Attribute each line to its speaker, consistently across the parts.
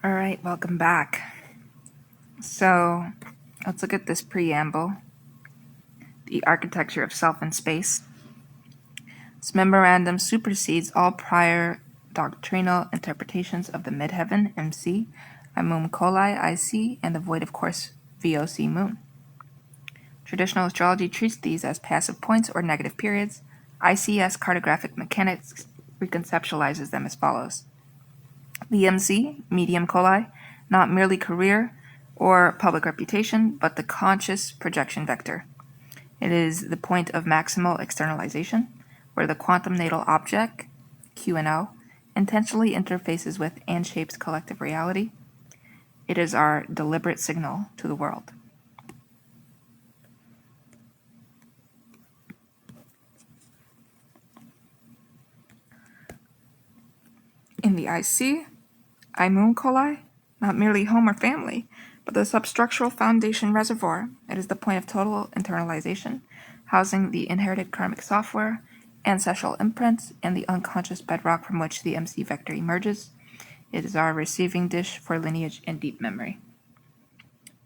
Speaker 1: All right, welcome back. So let's look at this preamble, the architecture of self and space. This memorandum supersedes all prior doctrinal interpretations of the midheaven, MC, Amum Coli, IC, and the void of course, VOC moon. Traditional astrology treats these as passive points or negative periods. ICS cartographic mechanics reconceptualizes them as follows. The MC, medium coli, not merely career or public reputation, but the conscious projection vector. It is the point of maximal externalization, where the quantum natal object, QNO, intentionally interfaces with and shapes collective reality. It is our deliberate signal to the world. In the IC, Imum coli, not merely home or family, but the substructural foundation reservoir. It is the point of total internalization, housing the inherited karmic software, ancestral imprints, and the unconscious bedrock from which the MC vector emerges. It is our receiving dish for lineage and deep memory.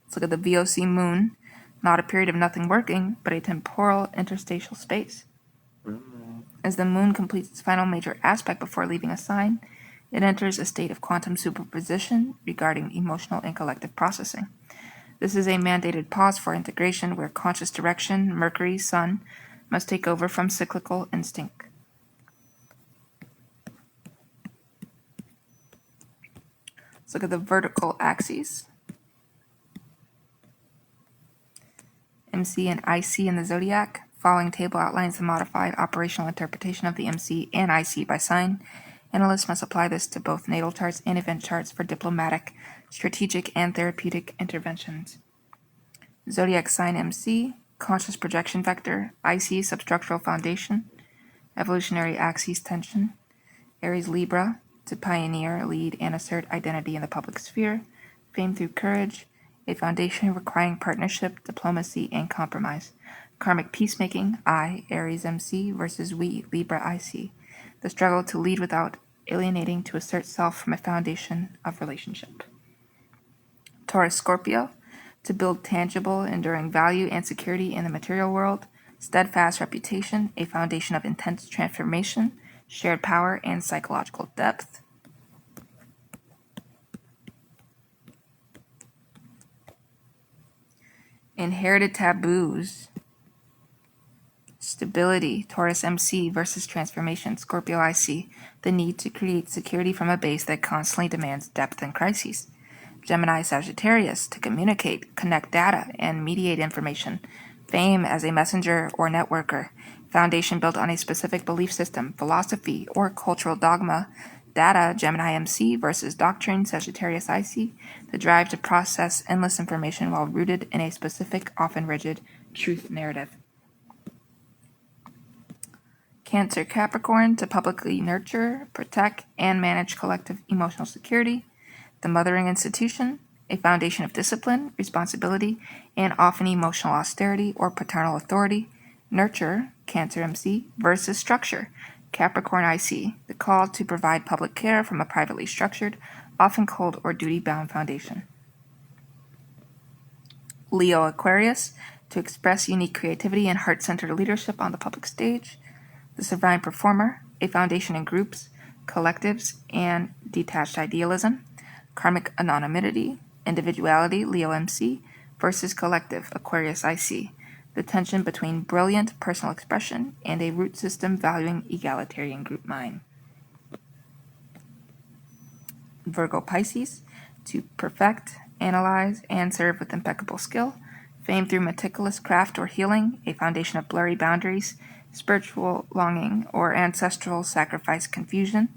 Speaker 1: Let's look at the VOC moon, not a period of nothing working, but a temporal interstitial space. As the moon completes its final major aspect before leaving a sign, it enters a state of quantum superposition regarding emotional and collective processing. This is a mandated pause for integration where conscious direction, Mercury, Sun, must take over from cyclical instinct. Let's look at the vertical axes. MC and IC in the zodiac. Following table outlines the modified operational interpretation of the MC and IC by sign. Analysts must apply this to both natal charts and event charts for diplomatic, strategic, and therapeutic interventions. Zodiac sign MC, conscious projection vector, IC substructural foundation, evolutionary axis tension, Aries Libra, to pioneer, lead, and assert identity in the public sphere, fame through courage, a foundation requiring partnership, diplomacy, and compromise. Karmic peacemaking, I, Aries MC versus we, Libra IC. The struggle to lead without alienating, to assert self from a foundation of relationship. Taurus Scorpio, to build tangible, enduring value and security in the material world. Steadfast reputation, a foundation of intense transformation, shared power, and psychological depth. Inherited taboos. Stability, Taurus MC versus transformation, Scorpio IC. The need to create security from a base that constantly demands depth and crises. Gemini Sagittarius, to communicate, connect data, and mediate information. Fame as a messenger or networker. Foundation built on a specific belief system, philosophy, or cultural dogma. Data, Gemini MC versus doctrine, Sagittarius IC. The drive to process endless information while rooted in a specific, often rigid, truth narrative. Cancer Capricorn, to publicly nurture, protect, and manage collective emotional security. The mothering institution, a foundation of discipline, responsibility, and often emotional austerity or paternal authority. Nurture, Cancer MC, versus structure, Capricorn IC, the call to provide public care from a privately structured, often cold or duty-bound foundation. Leo Aquarius, to express unique creativity and heart-centered leadership on the public stage. The Divine Performer, a foundation in groups, collectives, and detached idealism. Karmic anonymity, individuality, Leo MC, versus collective, Aquarius IC. The tension between brilliant personal expression and a root system valuing egalitarian group mind. Virgo Pisces, to perfect, analyze, and serve with impeccable skill. Fame through meticulous craft or healing, a foundation of blurry boundaries, spiritual longing, or ancestral sacrifice confusion.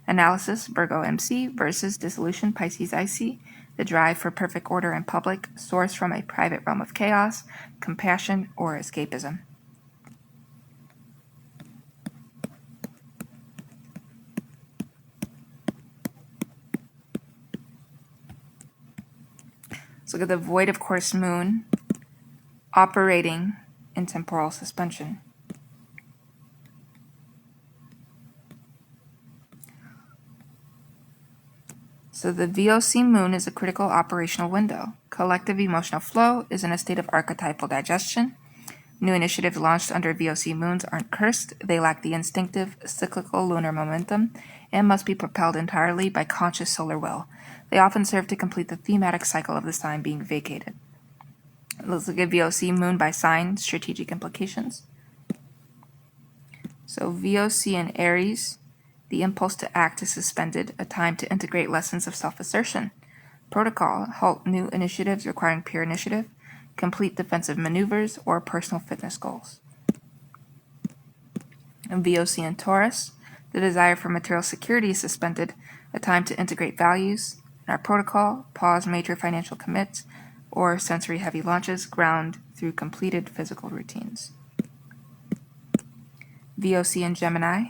Speaker 1: Analysis, Virgo MC versus dissolution, Pisces IC. The drive for perfect order in public, source from a private realm of chaos, compassion, or escapism. Let's look at the void of course moon operating in temporal suspension. So the VOC moon is a critical operational window. Collective emotional flow is in a state of archetypal digestion. New initiatives launched under VOC moons aren't cursed. They lack the instinctive, cyclical lunar momentum and must be propelled entirely by conscious solar will. They often serve to complete the thematic cycle of the sign being vacated. Let's look at VOC moon by sign, strategic implications. So VOC in Aries, the impulse to act is suspended, a time to integrate lessons of self-assertion. Protocol, halt new initiatives requiring peer initiative, complete defensive maneuvers, or personal fitness goals. And VOC in Taurus, the desire for material security is suspended, a time to integrate values. In our protocol, pause major financial commits or sensory-heavy launches, ground through completed physical routines. VOC in Gemini,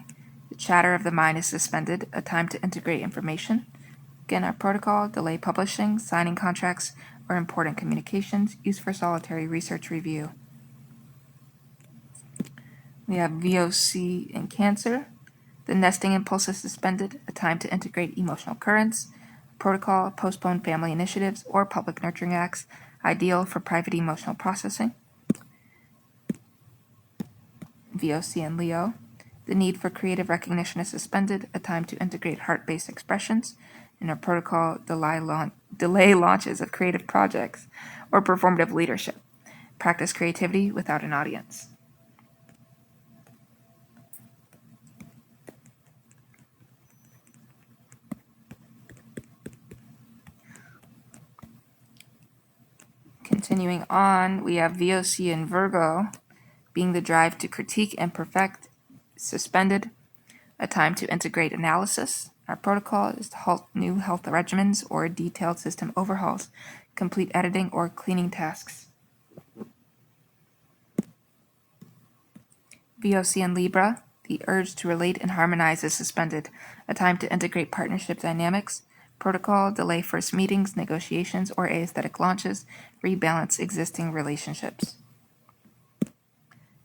Speaker 1: the chatter of the mind is suspended, a time to integrate information. Again, our protocol, delay publishing, signing contracts, or important communications, used for solitary research review. We have VOC in Cancer. The nesting impulse is suspended, a time to integrate emotional currents. Protocol, postpone family initiatives or public nurturing acts, ideal for private emotional processing. VOC in Leo. The need for creative recognition is suspended, a time to integrate heart-based expressions. In our protocol, delay launches of creative projects or performative leadership. Practice creativity without an audience. Continuing on, we have VOC in Virgo, being the drive to critique and perfect, suspended, a time to integrate analysis. Our protocol is to halt new health regimens or detailed system overhauls, complete editing or cleaning tasks. VOC in Libra, the urge to relate and harmonize is suspended, a time to integrate partnership dynamics. Protocol, delay first meetings, negotiations, or aesthetic launches, rebalance existing relationships.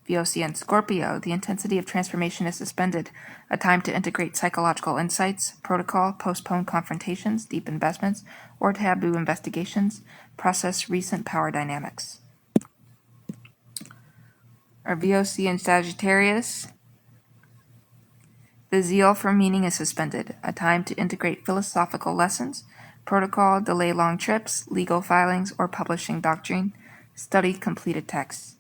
Speaker 1: VOC in Scorpio, the intensity of transformation is suspended, a time to integrate psychological insights. Protocol, postpone confrontations, deep investments, or taboo investigations, process recent power dynamics. Our VOC in Sagittarius, the zeal for meaning is suspended, a time to integrate philosophical lessons. Protocol, delay long trips, legal filings, or publishing doctrine, study completed texts.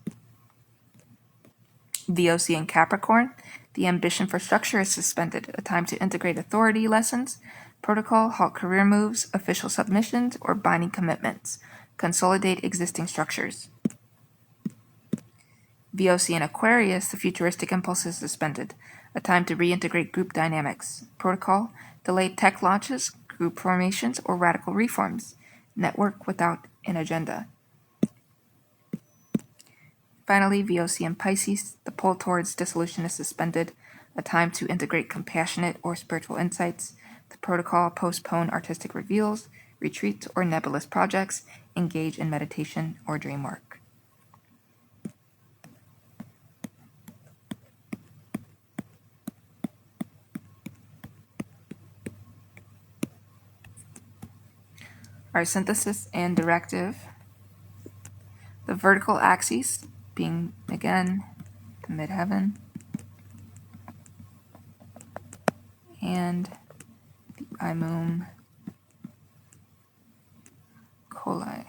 Speaker 1: VOC in Capricorn, the ambition for structure is suspended, a time to integrate authority lessons. Protocol, halt career moves, official submissions, or binding commitments, consolidate existing structures. VOC in Aquarius, the futuristic impulse is suspended, a time to reintegrate group dynamics. Protocol, delay tech launches, group formations, or radical reforms. Network without an agenda. Finally, VOC in Pisces, the pull towards dissolution is suspended, a time to integrate compassionate or spiritual insights. The protocol, postpone artistic reveals, retreats, or nebulous projects, engage in meditation or dream work. Our synthesis and directive. The vertical axis being, again, the midheaven and the imum coli.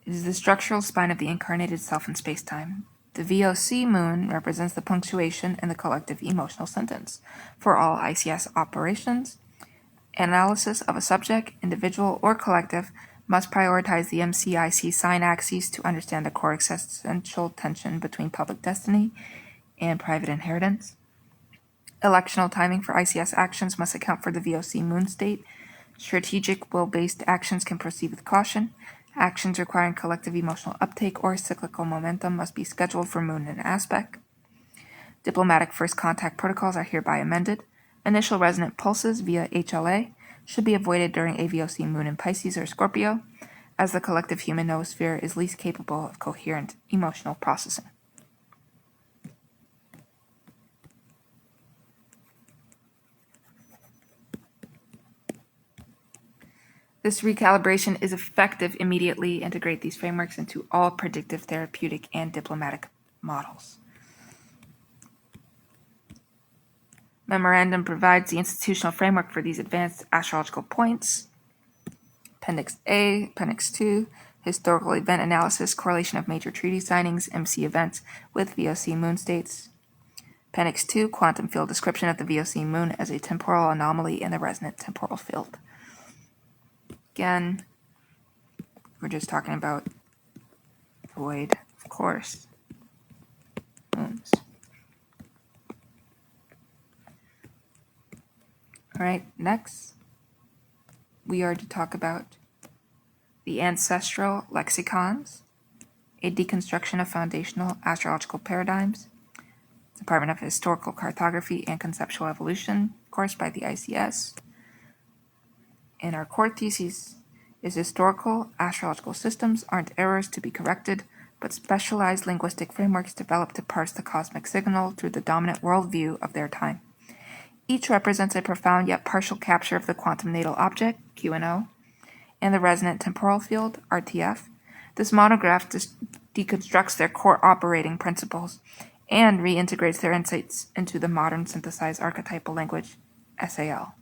Speaker 1: It is the structural spine of the incarnated self in space-time. The VOC moon represents the punctuation in the collective emotional sentence. For all ICS operations, analysis of a subject, individual, or collective must prioritize the MCIC sign axes to understand the core existential tension between public destiny and private inheritance. Electional timing for ICS actions must account for the VOC moon state. Strategic will-based actions can proceed with caution. Actions requiring collective emotional uptake or cyclical momentum must be scheduled for moon and aspect. Diplomatic first contact protocols are hereby amended. Initial resonant pulses via HLA should be avoided during AVOC moon in Pisces or Scorpio, as the collective human noosphere is least capable of coherent emotional processing. This recalibration is effective immediately integrate these frameworks into all predictive, therapeutic, and diplomatic models. Memorandum provides the institutional framework for these advanced astrological points. Appendix A, Appendix 2, Historical Event Analysis, Correlation of Major Treaty Signings, MC Events with VOC Moon States. Appendix 2, Quantum Field Description of the VOC Moon as a Temporal Anomaly in the Resonant Temporal Field. Again, we're just talking about void, of course, moons. All right, next, we are to talk about the ancestral lexicons, a deconstruction of foundational astrological paradigms, Department of Historical Cartography and Conceptual Evolution, course by the ICS. And our core thesis is historical astrological systems aren't errors to be corrected, but specialized linguistic frameworks developed to parse the cosmic signal through the dominant worldview of their time. Each represents a profound yet partial capture of the quantum natal object, QNO, and the resonant temporal field, RTF. This monograph deconstructs their core operating principles and reintegrates their insights into the modern synthesized archetypal language, SAL.